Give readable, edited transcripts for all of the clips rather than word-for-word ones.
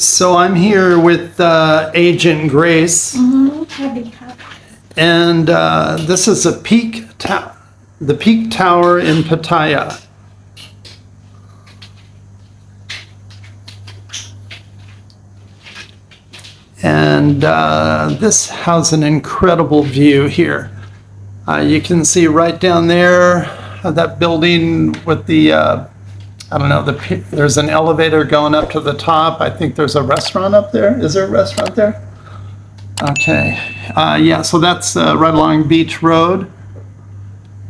So I'm here with Agent Grace, and this is the Peak Tower in Pattaya. And this has an incredible view here. You can see right down there, that building with the, I don't know, there's an elevator going up to the top. I think there's a restaurant up there. Is there a restaurant there? Okay. Yeah, so that's right along Beach Road.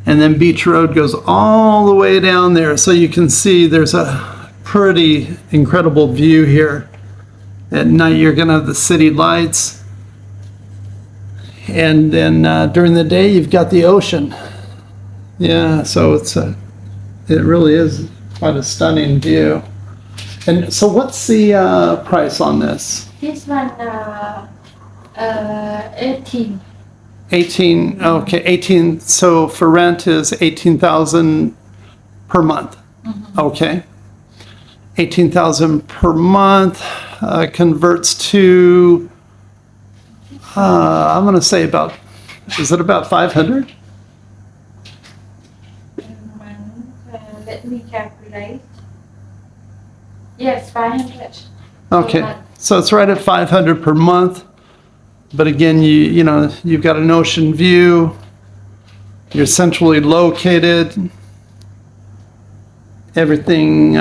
And then Beach Road goes all the way down there. So you can see there's a pretty incredible view here. At night, you're going to have the city lights. And then during the day, you've got the ocean. Yeah, so it really is quite a stunning view. And so what's the price on this? This one, 18. 18, okay, 18. So for rent is 18,000 per month. Mm-hmm. Okay. 18,000 per month converts to, I'm going to say about, is it about 500? Let me calculate. Yes, 500. Okay, so it's right at 500 per month. But again, you know, you've got an ocean view. You're centrally located. Everything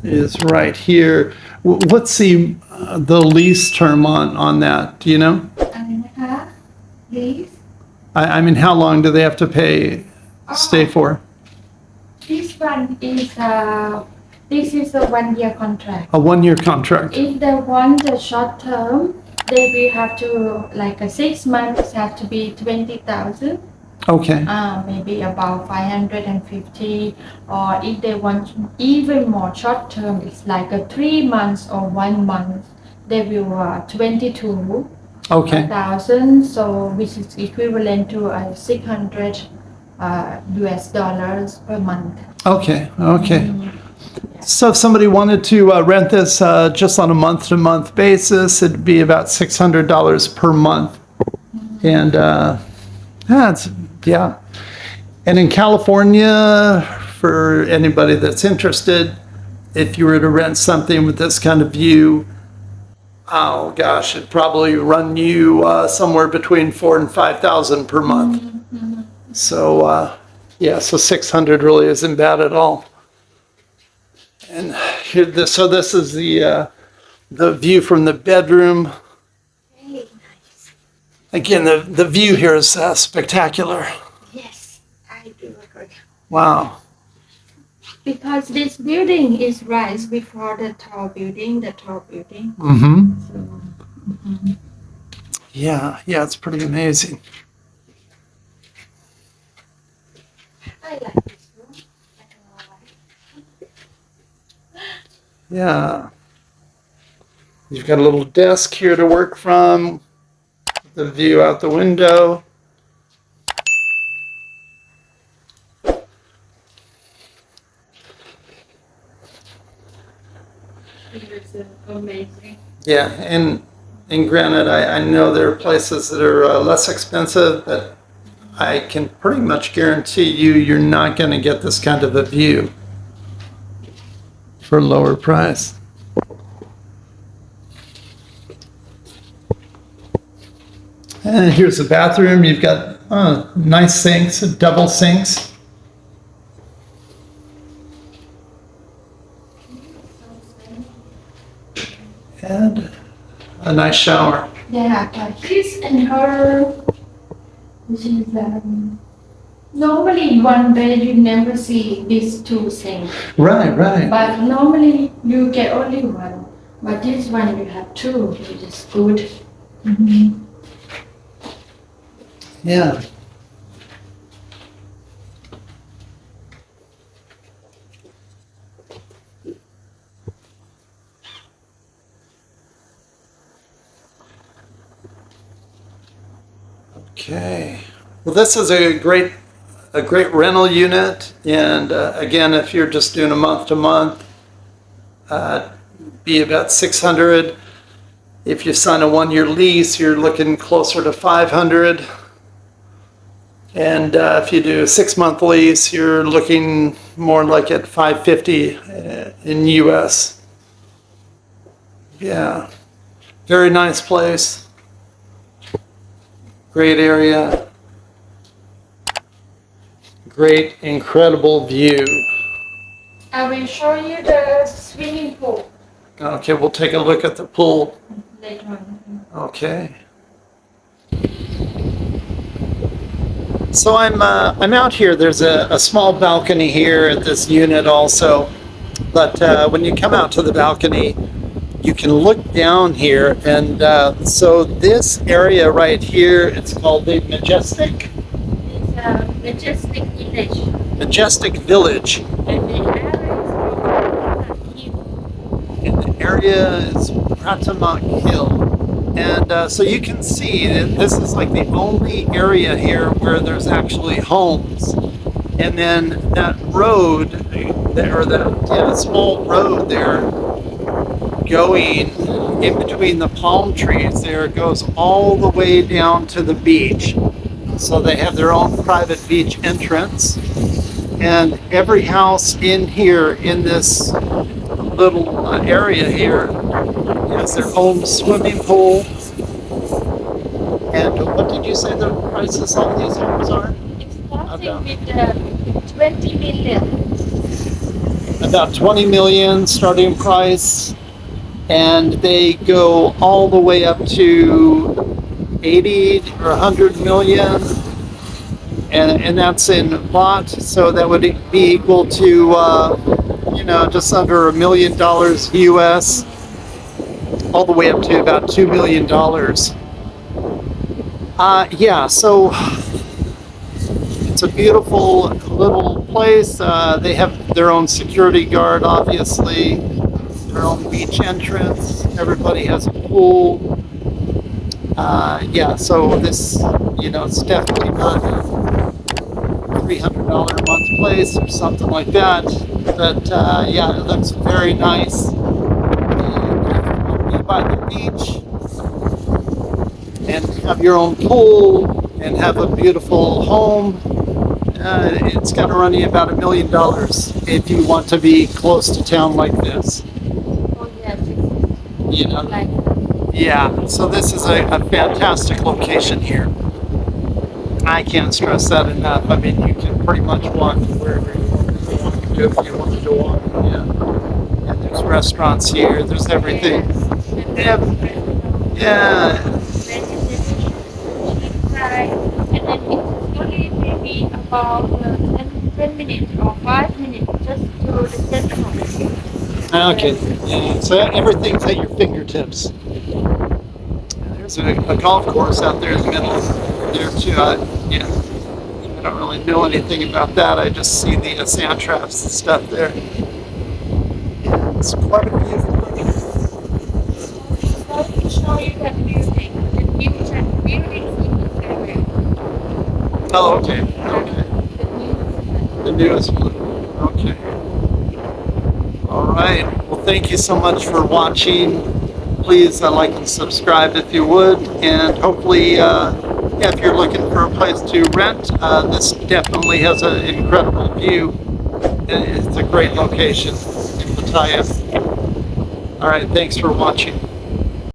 is right here. What's the lease term on that? Do you know? Lease? I mean, how long do they have to stay for? This one is this is a 1-year contract. A 1-year contract. If they want the short term, they will have to, like, 6 months have to be 20,000. Okay. Maybe about 550, or if they want even more short term, it's like 3 months or 1 month, they will 22,000. Okay. So which is equivalent to 600 US dollars per month. Okay. Okay. So if somebody wanted to rent this just on a month-to-month basis, it'd be about $600 per month. And yeah. And in California, for anybody that's interested, if you were to rent something with this kind of view, oh gosh, it'd probably run you somewhere between $4,000 and $5,000 per month. Mm-hmm. So yeah, so 600 really isn't bad at all. And here, so this is the view from the bedroom. Very nice. Again, the view here is spectacular. Yes, I do agree. Wow. Because this building is right before the tall building. Mm-hmm. So, Yeah, it's pretty amazing. I like this room. I don't know why. Yeah. You've got a little desk here to work from. The view out the window. It's amazing. Yeah, and granted, I know there are places that are less expensive, but I can pretty much guarantee you're not going to get this kind of a view for a lower price. And here's the bathroom. You've got nice sinks, double sinks. And a nice shower. Yeah, but his and her, which is normally in one bed you never see these two things. Right. But normally you get only one. But this one you have two, which is good. Mm-hmm. Yeah. Okay. Well, this is a great rental unit, and again, if you're just doing a month to month, be about 600. If you sign a 1-year lease, you're looking closer to 500. And if you do a 6-month lease, you're looking more like at 550 in US. Yeah, very nice place. Great area. Great, incredible view. I will show you the swimming pool Okay, we'll take a look at the pool. later on. Okay. So I'm out here. There's a small balcony here at this unit also, but when you come out to the balcony, you can look down here, and so this area right here, it's called the Majestic It's a majestic village, Majestic Village, and the area is and the area is Pratamak Hill. And so you can see that this is like the only area here where there's actually homes. And then that road, or that small road there, going in between the palm trees there, goes all the way down to the beach. So they have their own private beach entrance. And every house in here, in this little area here, has their own swimming pool. And what did you say the prices on these homes are? It's starting with 20 million. About 20 million starting price, and they go all the way up to 80 or 100 million, and that's in baht, so that would be equal to just under $1 million US, all the way up to about $2 million. Yeah, so it's a beautiful little place. They have their own security guard, obviously, their own beach entrance. Everybody has a pool. Yeah, so this, it's definitely not a $300 a month place or something like that. But yeah, it looks very nice. And you by the beach and have your own pool and have a beautiful home, it's going to run you about $1 million if you want to be close to town like this. Oh yes, it's like Yeah, so this is a fantastic location here. I can't stress that enough. I mean, you can pretty much walk wherever you want to go if you want to go on. Yeah. And there's restaurants here. There's everything. Yeah. Yeah. and then it's only maybe about 10 minutes or 5 minutes just to the central. Okay. Yeah. So everything's at your fingertips. There's a golf course out there in the middle there too. I don't really know anything about that. I just see the sand traps and stuff there. Yeah, it's quite a beautiful So to show you that building, the buildings in this area. Oh, okay. Okay. The newest one. Okay. All right. Well, thank you so much for watching. Please like and subscribe if you would, and hopefully, if you're looking for a place to rent, this definitely has an incredible view. It's a great location in Pattaya. All right. Thanks for watching.